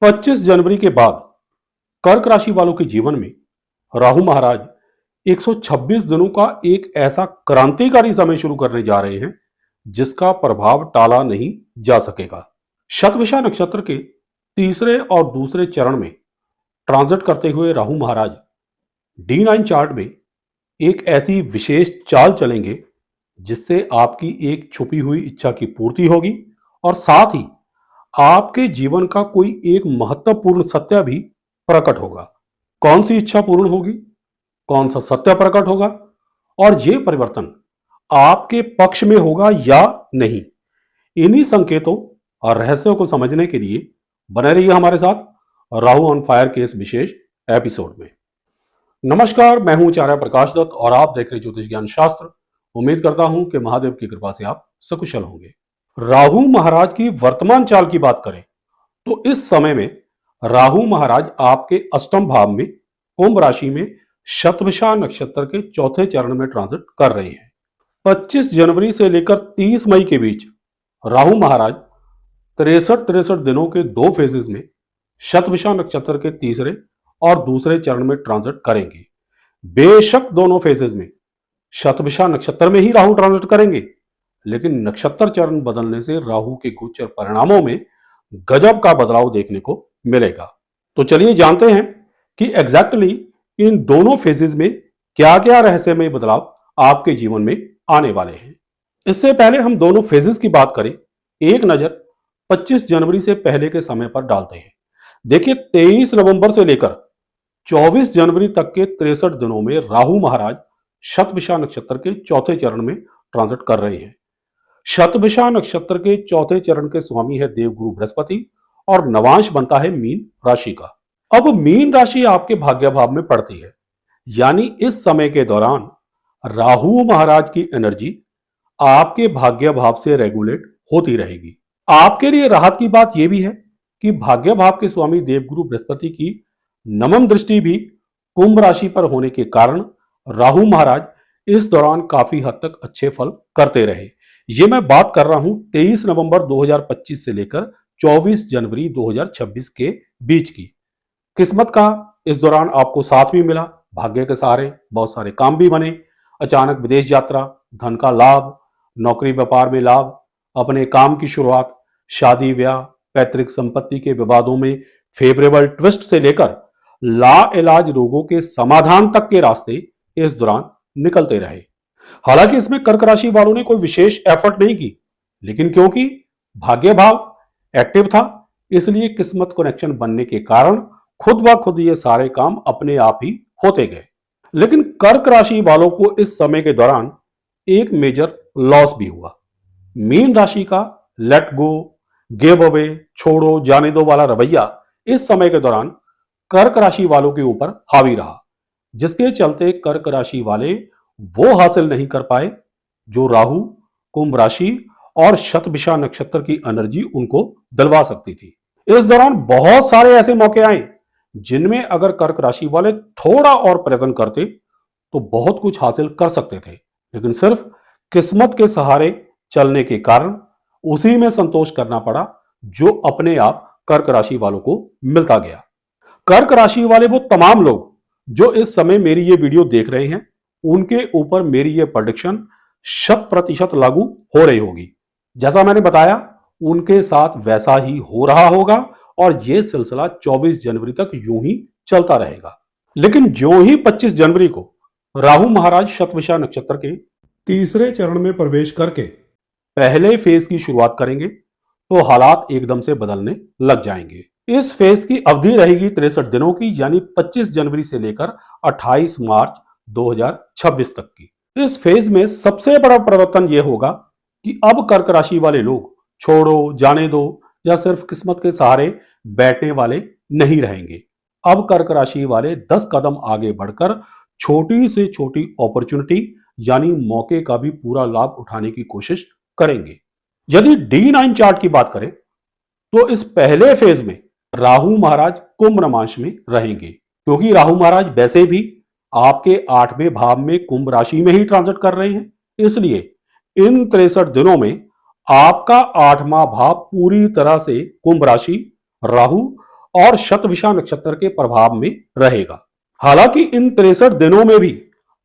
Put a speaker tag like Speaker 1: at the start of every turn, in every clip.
Speaker 1: 25 जनवरी के बाद कर्क राशि वालों के जीवन में राहु महाराज 126 दिनों का एक ऐसा क्रांतिकारी समय शुरू करने जा रहे हैं जिसका प्रभाव टाला नहीं जा सकेगा। शतभिषा नक्षत्र के तीसरे और दूसरे चरण में ट्रांजिट करते हुए राहु महाराज D9 चार्ट में एक ऐसी विशेष चाल चलेंगे जिससे आपकी एक छुपी हुई इच्छा की पूर्ति होगी और साथ ही आपके जीवन का कोई एक महत्वपूर्ण सत्य भी प्रकट होगा। कौन सी इच्छा पूर्ण होगी, कौन सा सत्य प्रकट होगा और यह परिवर्तन आपके पक्ष में होगा या नहीं, इन्हीं संकेतों और रहस्यों को समझने के लिए बने रहिए हमारे साथ राहु ऑन फायर के इस विशेष एपिसोड में। नमस्कार, मैं हूं आचार्य प्रकाश दत्त और आप देख रहे ज्योतिष ज्ञान शास्त्र। उम्मीद करता हूं कि महादेव की कृपा से आप सकुशल होंगे। राहु महाराज की वर्तमान चाल की बात करें तो इस समय में राहु महाराज आपके अष्टम भाव में कुंभ राशि में शतभिषा नक्षत्र के चौथे चरण में ट्रांजिट कर रहे हैं। 25 जनवरी से लेकर 30 मई के बीच राहु महाराज 63 दिनों के दो फेजेस में शतभिषा नक्षत्र के तीसरे और दूसरे चरण में ट्रांजिट करेंगे। बेशक दोनों फेजेस में शतभिषा नक्षत्र में ही राहु ट्रांजिट करेंगे, लेकिन नक्षत्र चरण बदलने से राहु के गोचर परिणामों में गजब का बदलाव देखने को मिलेगा। तो चलिए जानते हैं कि एग्जैक्टली इन दोनों फेजेस में क्या क्या रहस्यमय बदलाव आपके जीवन में आने वाले हैं। इससे पहले हम दोनों फेजेस की बात करें, एक नजर 25 जनवरी से पहले के समय पर डालते हैं। देखिए, 23 नवंबर से लेकर 24 जनवरी तक के 63 दिनों में राहु महाराज शतभिषा नक्षत्र के चौथे चरण में ट्रांजिट कर रहे हैं। शतभिषा नक्षत्र के चौथे चरण के स्वामी है देवगुरु बृहस्पति और नवांश बनता है मीन राशि का। अब मीन राशि आपके भाग्य भाव में पड़ती है, यानी इस समय के दौरान राहु महाराज की एनर्जी आपके भाग्य भाव से रेगुलेट होती रहेगी। आपके लिए राहत की बात यह भी है कि भाग्य भाव के स्वामी देवगुरु बृहस्पति की नवम दृष्टि भी कुंभ राशि पर होने के कारण राहु महाराज इस दौरान काफी हद तक अच्छे फल करते रहे। ये मैं बात कर रहा हूं 23 नवंबर 2025 से लेकर 24 जनवरी 2026 के बीच की। किस्मत का इस दौरान आपको साथ भी मिला, भाग्य के सहारे बहुत सारे काम भी बने, अचानक विदेश यात्रा, धन का लाभ, नौकरी व्यापार में लाभ, अपने काम की शुरुआत, शादी ब्याह, पैतृक संपत्ति के विवादों में फेवरेबल ट्विस्ट से लेकर लाइलाज रोगों के समाधान तक के रास्ते इस दौरान निकलते रहे। हालांकि इसमें कर्क राशि वालों ने कोई विशेष एफर्ट नहीं की, लेकिन क्योंकि भाग्य भाव एक्टिव था, इसलिए किस्मत कनेक्शन बनने के कारण खुद ब खुद ये सारे काम अपने आप ही होते गए। लेकिन कर्क राशि वालों को इस समय के दौरान एक मेजर लॉस भी हुआ। मीन राशि का लेट गो, गिव अवे, छोड़ो जाने दो वाला रवैया इस समय के दौरान कर्क राशि वालों के ऊपर हावी रहा, जिसके चलते कर्क राशि वाले वो हासिल नहीं कर पाए जो राहु, कुंभ राशि और शतभिषा नक्षत्र की एनर्जी उनको दिलवा सकती थी। इस दौरान बहुत सारे ऐसे मौके आए जिनमें अगर कर्क राशि वाले थोड़ा और प्रयत्न करते तो बहुत कुछ हासिल कर सकते थे, लेकिन सिर्फ किस्मत के सहारे चलने के कारण उसी में संतोष करना पड़ा जो अपने आप कर्क राशि वालों को मिलता गया। कर्क राशि वाले वो तमाम लोग जो इस समय मेरी ये वीडियो देख रहे हैं, उनके ऊपर मेरी ये प्रेडिक्शन 100% लागू हो रही होगी। जैसा मैंने बताया, उनके साथ वैसा ही हो रहा होगा और यह सिलसिला 24 जनवरी तक यूं ही चलता रहेगा। लेकिन जो ही 25 जनवरी को राहु महाराज शतभिषा नक्षत्र के तीसरे चरण में प्रवेश करके पहले फेज की शुरुआत करेंगे तो हालात एकदम से बदलने लग जाएंगे। इस फेज की अवधि रहेगी 63 दिनों की, यानी 25 जनवरी से लेकर 28 मार्च 2026 तक की। इस फेज में सबसे बड़ा परिवर्तन यह होगा कि अब कर्क राशि वाले लोग छोड़ो जाने दो या सिर्फ किस्मत के सहारे बैठने वाले नहीं रहेंगे। अब कर्क राशि वाले 10 कदम आगे बढ़कर छोटी से छोटी अपॉर्चुनिटी यानी मौके का भी पूरा लाभ उठाने की कोशिश करेंगे। यदि D9 चार्ट की बात करें तो इस पहले फेज में राहु महाराज कुंभ नवांश में रहेंगे, क्योंकि राहु महाराज वैसे भी आपके 8वें भाव में कुंभ राशि में ही ट्रांजिट कर रहे हैं। इसलिए इन 63 दिनों में आपका 8वां भाव पूरी तरह से कुंभ राशि, राहु और शतभिषा नक्षत्र के प्रभाव में रहेगा। हालांकि इन 63 दिनों में भी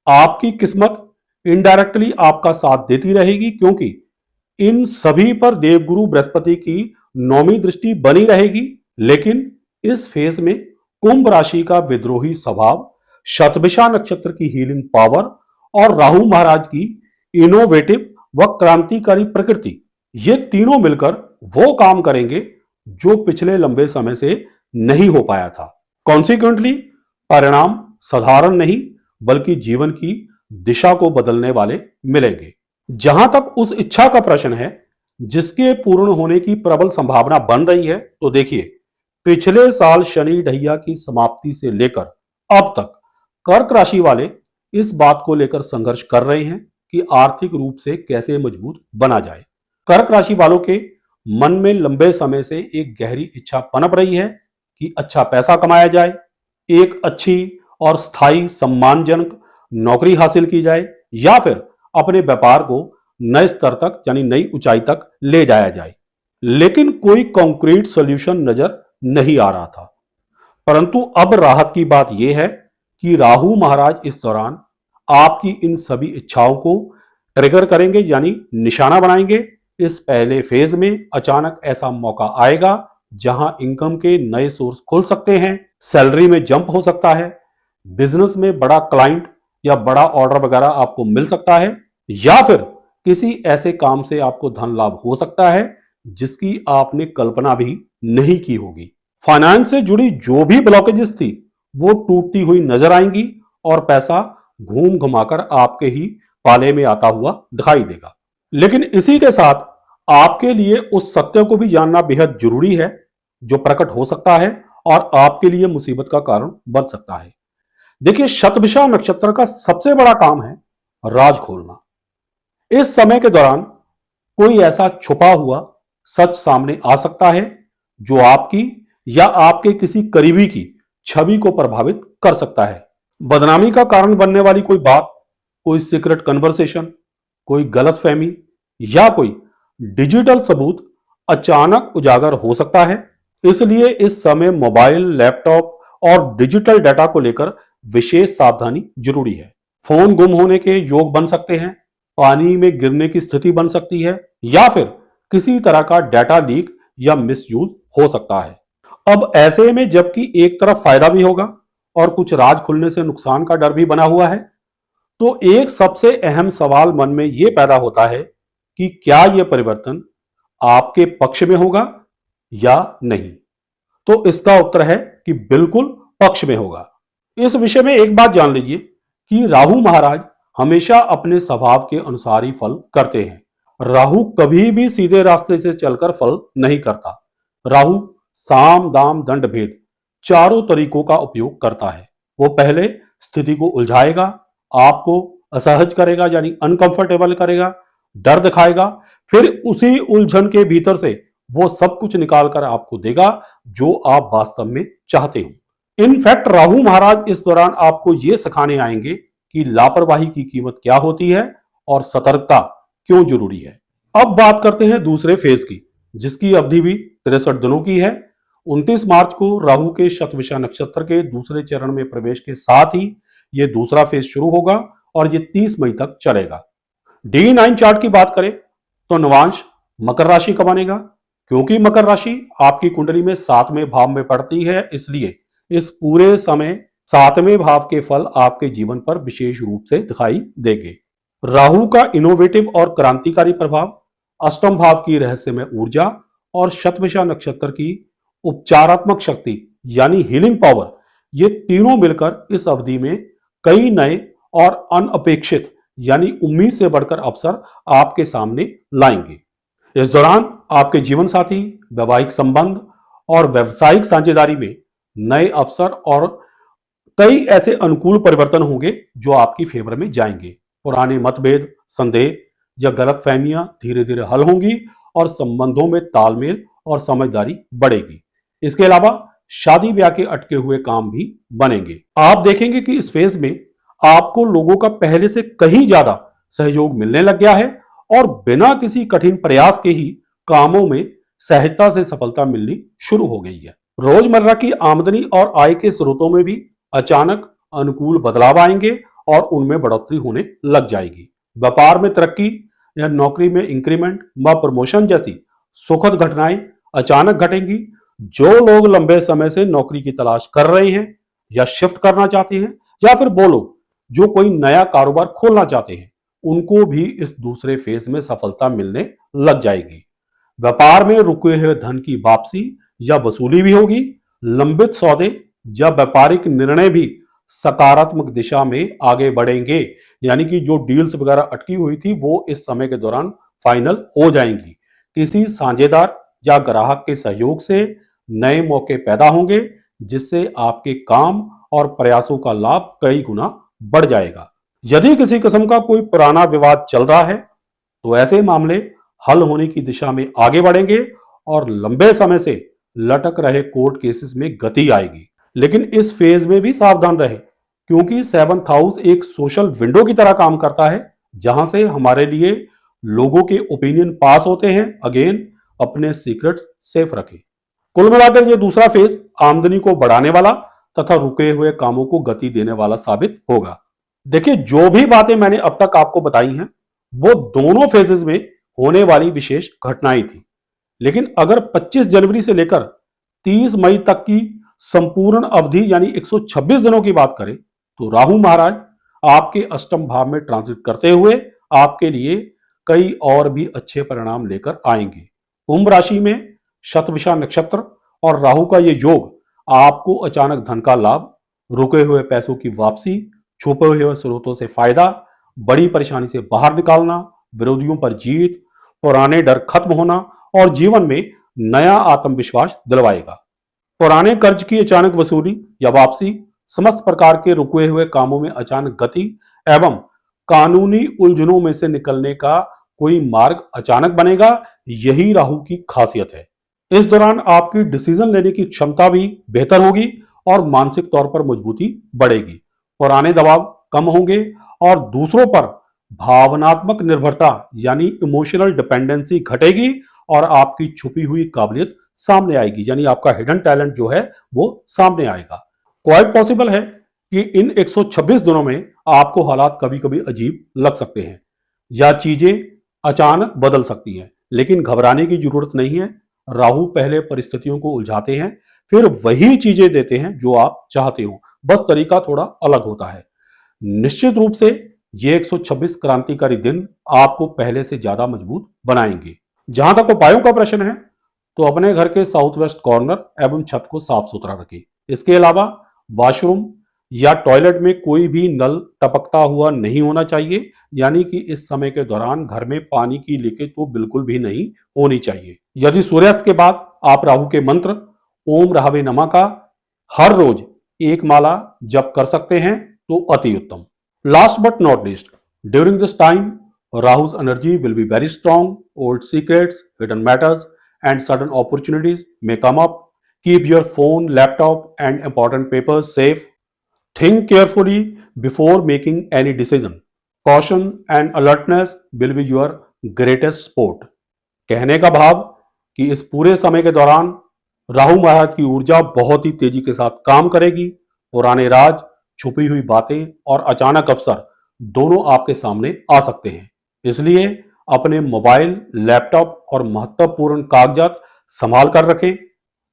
Speaker 1: आपकी किस्मत इनडायरेक्टली आपका साथ देती रहेगी, क्योंकि इन सभी पर देवगुरु बृहस्पति की नौवीं दृष्टि बनी रहेगी। लेकिन इस फेज में कुंभ राशि का विद्रोही स्वभाव, शतभिषा नक्षत्र की हीलिंग पावर और राहु महाराज की इनोवेटिव व क्रांतिकारी प्रकृति, ये तीनों मिलकर वो काम करेंगे जो पिछले लंबे समय से नहीं हो पाया था। कॉन्सिक्वेंटली परिणाम साधारण नहीं बल्कि जीवन की दिशा को बदलने वाले मिलेंगे। जहां तक उस इच्छा का प्रश्न है जिसके पूर्ण होने की प्रबल संभावना बन रही है, तो देखिए, पिछले साल शनि ढैया की समाप्ति से लेकर अब तक कर्क राशि वाले इस बात को लेकर संघर्ष कर रहे हैं कि आर्थिक रूप से कैसे मजबूत बना जाए। कर्क राशि वालों के मन में लंबे समय से एक गहरी इच्छा पनप रही है कि अच्छा पैसा कमाया जाए, एक अच्छी और स्थायी सम्मानजनक नौकरी हासिल की जाए, या फिर अपने व्यापार को नए स्तर तक यानी नई ऊंचाई तक ले जाया जाए। लेकिन कोई कॉन्क्रीट सॉल्यूशन नजर नहीं आ रहा था। परंतु अब राहत की बात यह है कि राहु महाराज इस दौरान आपकी इन सभी इच्छाओं को ट्रिगर करेंगे यानी निशाना बनाएंगे। इस पहले फेज में अचानक ऐसा मौका आएगा जहां इनकम के नए सोर्स खुल सकते हैं, सैलरी में जंप हो सकता है, बिजनेस में बड़ा क्लाइंट या बड़ा ऑर्डर वगैरह आपको मिल सकता है, या फिर किसी ऐसे काम से आपको धन लाभ हो सकता है जिसकी आपने कल्पना भी नहीं की होगी। फाइनेंस से जुड़ी जो भी ब्लॉकेजेस थी वो टूटती हुई नजर आएंगी और पैसा घूम घुमाकर आपके ही पाले में आता हुआ दिखाई देगा। लेकिन इसी के साथ आपके लिए उस सत्य को भी जानना बेहद जरूरी है जो प्रकट हो सकता है और आपके लिए मुसीबत का कारण बन सकता है। देखिए, शतभिषा नक्षत्र का सबसे बड़ा काम है राज खोलना। इस समय के दौरान कोई ऐसा छुपा हुआ सच सामने आ सकता है जो आपकी या आपके किसी करीबी की छवि को प्रभावित कर सकता है। बदनामी का कारण बनने वाली कोई बात, कोई सीक्रेट कन्वर्सेशन, कोई गलतफहमी या कोई डिजिटल सबूत अचानक उजागर हो सकता है। इसलिए इस समय मोबाइल, लैपटॉप और डिजिटल डाटा को लेकर विशेष सावधानी जरूरी है। फोन गुम होने के योग बन सकते हैं, पानी में गिरने की स्थिति बन सकती है, या फिर किसी तरह का डाटा लीक या मिसयूज हो सकता है। अब ऐसे में जबकि एक तरफ फायदा भी होगा और कुछ राज खुलने से नुकसान का डर भी बना हुआ है, तो एक सबसे अहम सवाल मन में यह पैदा होता है कि क्या यह परिवर्तन आपके पक्ष में होगा या नहीं। तो इसका उत्तर है कि बिल्कुल पक्ष में होगा। इस विषय में एक बात जान लीजिए कि राहु महाराज हमेशा अपने स्वभाव के अनुसार ही फल करते हैं। राहु कभी भी सीधे रास्ते से चलकर फल नहीं करता। राहु साम, दाम, दंड, भेद चारों तरीकों का उपयोग करता है। वो पहले स्थिति को उलझाएगा, आपको असहज करेगा यानी अनकंफर्टेबल करेगा, डर दिखाएगा, फिर उसी उलझन के भीतर से वो सब कुछ निकाल कर आपको देगा जो आप वास्तव में चाहते हो। इनफैक्ट राहु महाराज इस दौरान आपको ये सिखाने आएंगे कि लापरवाही की कीमत क्या होती है और सतर्कता क्यों जरूरी है। अब बात करते हैं दूसरे फेज की, जिसकी अवधि भी 63 दिनों की है। 29 मार्च को राहु के शतभिषा नक्षत्र के दूसरे चरण में प्रवेश के साथ ही यह दूसरा फेज शुरू होगा और यह 30 मई तक चलेगा। D9 चार्ट की बात करें तो नवांश मकर राशि का बनेगा। क्योंकि मकर राशि आपकी कुंडली में 7वें भाव में पड़ती है, इसलिए इस पूरे समय 7वें भाव के फल आपके जीवन पर विशेष रूप से दिखाई देंगे। राहु का इनोवेटिव और क्रांतिकारी प्रभाव, अष्टम भाव की रहस्यमय ऊर्जा और शतभिषा नक्षत्र की उपचारात्मक शक्ति यानी हीलिंग पावर, ये तीनों मिलकर इस अवधि में कई नए और अनअपेक्षित यानी उम्मीद से बढ़कर अवसर आपके सामने लाएंगे। इस दौरान आपके जीवन साथी, वैवाहिक संबंध और व्यावसायिक साझेदारी में नए अवसर और कई ऐसे अनुकूल परिवर्तन होंगे जो आपकी फेवर में जाएंगे। पुराने मतभेद, संदेह या गलतफहमियां धीरे धीरे हल होंगी और संबंधों में तालमेल और समझदारी बढ़ेगी। इसके अलावा शादी ब्याह के अटके हुए काम भी बनेंगे। आप देखेंगे कि इस फेज में आपको लोगों का पहले से कहीं ज्यादा सहयोग मिलने लग गया है और बिना किसी कठिन प्रयास के ही कामों में सहजता से सफलता मिलनी शुरू हो गई है। रोजमर्रा की आमदनी और आय के स्रोतों में भी अचानक अनुकूल बदलाव आएंगे और उनमें बढ़ोतरी होने लग जाएगी। व्यापार में तरक्की या नौकरी में इंक्रीमेंट व प्रमोशन जैसी सुखद घटनाएं अचानक घटेंगी। जो लोग लंबे समय से नौकरी की तलाश कर रहे हैं या शिफ्ट करना चाहते हैं, या फिर वो लोग जो कोई नया कारोबार खोलना चाहते हैं, उनको भी इस दूसरे फेज में सफलता मिलने लग जाएगी। व्यापार में रुके हुए धन की वापसी या वसूली भी होगी। लंबित सौदे या व्यापारिक निर्णय भी सकारात्मक दिशा में आगे बढ़ेंगे, यानी कि जो डील्स वगैरह अटकी हुई थी वो इस समय के दौरान फाइनल हो जाएंगी। किसी साझेदार या ग्राहक के सहयोग से नए मौके पैदा होंगे, जिससे आपके काम और प्रयासों का लाभ कई गुना बढ़ जाएगा। यदि किसी किस्म का कोई पुराना विवाद चल रहा है तो ऐसे मामले हल होने की दिशा में आगे बढ़ेंगे और लंबे समय से लटक रहे कोर्ट केसेस में गति आएगी। लेकिन इस फेज में भी सावधान रहे, क्योंकि 7th हाउस एक सोशल विंडो की तरह काम करता है, जहां से हमारे लिए लोगों के ओपिनियन पास होते हैं। अगेन, अपने सीक्रेट्स सेफ रखें। कुल मिलाकर ये दूसरा फेज आमदनी को बढ़ाने वाला तथा रुके हुए कामों को गति देने वाला साबित होगा। देखिए, जो भी बातें मैंने अब तक आपको बताई हैं वो दोनों फेजेस में होने वाली विशेष घटनाएं थी। लेकिन अगर 25 जनवरी से लेकर 30 मई तक की संपूर्ण अवधि यानी 126 दिनों की बात करें तो राहु महाराज आपके अष्टम भाव में ट्रांजिट करते हुए आपके लिए कई और भी अच्छे परिणाम लेकर आएंगे। कुंभ राशि में शतभिषा नक्षत्र और राहु का ये योग आपको अचानक धन का लाभ, रुके हुए पैसों की वापसी, छुपे हुए स्रोतों से फायदा, बड़ी परेशानी से बाहर निकालना, विरोधियों पर जीत, पुराने डर खत्म होना और जीवन में नया आत्मविश्वास दिलवाएगा। पुराने कर्ज की अचानक वसूली या वापसी, समस्त प्रकार के रुके हुए कामों में अचानक गति एवं कानूनी उलझनों में से निकलने का कोई मार्ग अचानक बनेगा। यही राहु की खासियत है। इस दौरान आपकी डिसीजन लेने की क्षमता भी बेहतर होगी और मानसिक तौर पर मजबूती बढ़ेगी। पुराने दबाव कम होंगे और दूसरों पर भावनात्मक निर्भरता यानी इमोशनल डिपेंडेंसी घटेगी और आपकी छुपी हुई काबिलियत सामने आएगी, यानी आपका हिडन टैलेंट जो है वो सामने आएगा। क्वाइट पॉसिबल है कि इन 126 दिनों में आपको हालात कभी कभी अजीब लग सकते हैं या चीजें अचानक बदल सकती हैं, लेकिन घबराने की जरूरत नहीं है। राहु पहले परिस्थितियों को उलझाते हैं, फिर वही चीजें देते हैं जो आप चाहते हो, बस तरीका थोड़ा अलग होता है। निश्चित रूप से ये 126 क्रांतिकारी दिन आपको पहले से ज्यादा मजबूत बनाएंगे। जहां तक उपायों का प्रश्न है तो अपने घर के साउथ वेस्ट कॉर्नर एवं छत को साफ सुथरा रखें। इसके अलावा वॉशरूम या टॉयलेट में कोई भी नल टपकता हुआ नहीं होना चाहिए, यानी कि इस समय के दौरान घर में पानी की लीकेज तो बिल्कुल भी नहीं होनी चाहिए। यदि सूर्यास्त के बाद आप राहु के मंत्र ओम राहवे नमः का हर रोज एक माला जप कर सकते हैं तो अति उत्तम। Last but not least, during this time Rahu's energy will be very strong. Old secrets, hidden matters, and sudden opportunities may come up. Keep your phone, laptop, and important papers safe. Think carefully before making any decision. Caution and alertness will be your greatest sport. कहने का भाव कि इस पूरे समय के दौरान राहु महाराज की ऊर्जा बहुत ही तेजी के साथ काम करेगी। पुराने राज, छुपी हुई बातें और अचानक अवसर दोनों आपके सामने आ सकते हैं। इसलिए अपने मोबाइल, लैपटॉप और महत्वपूर्ण कागजात संभाल कर रखें,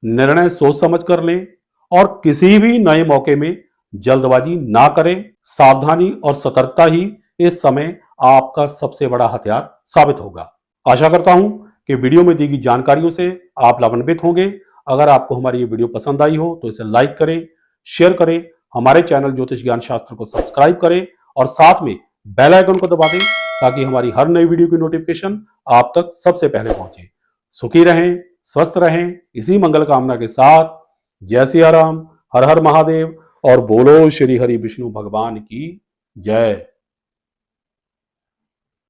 Speaker 1: निर्णय सोच समझ कर लें और किसी भी नए मौके में जल्दबाजी ना करें। सावधानी और सतर्कता ही इस समय आपका सबसे बड़ा हथियार साबित होगा। आशा करता हूं कि वीडियो में दी गई जानकारियों से आप लाभान्वित होंगे। अगर आपको हमारी ये वीडियो पसंद आई हो तो इसे लाइक करें, शेयर करें, हमारे चैनल ज्योतिष ज्ञान शास्त्र को सब्सक्राइब करें और साथ में बेल आइकन को दबा दें ताकि हमारी हर नई वीडियो की नोटिफिकेशन आप तक सबसे पहले पहुंचे। सुखी रहें, स्वस्थ रहें, इसी मंगल कामना के साथ जय सिया राम, हर हर महादेव और बोलो श्री हरि विष्णु भगवान की जय।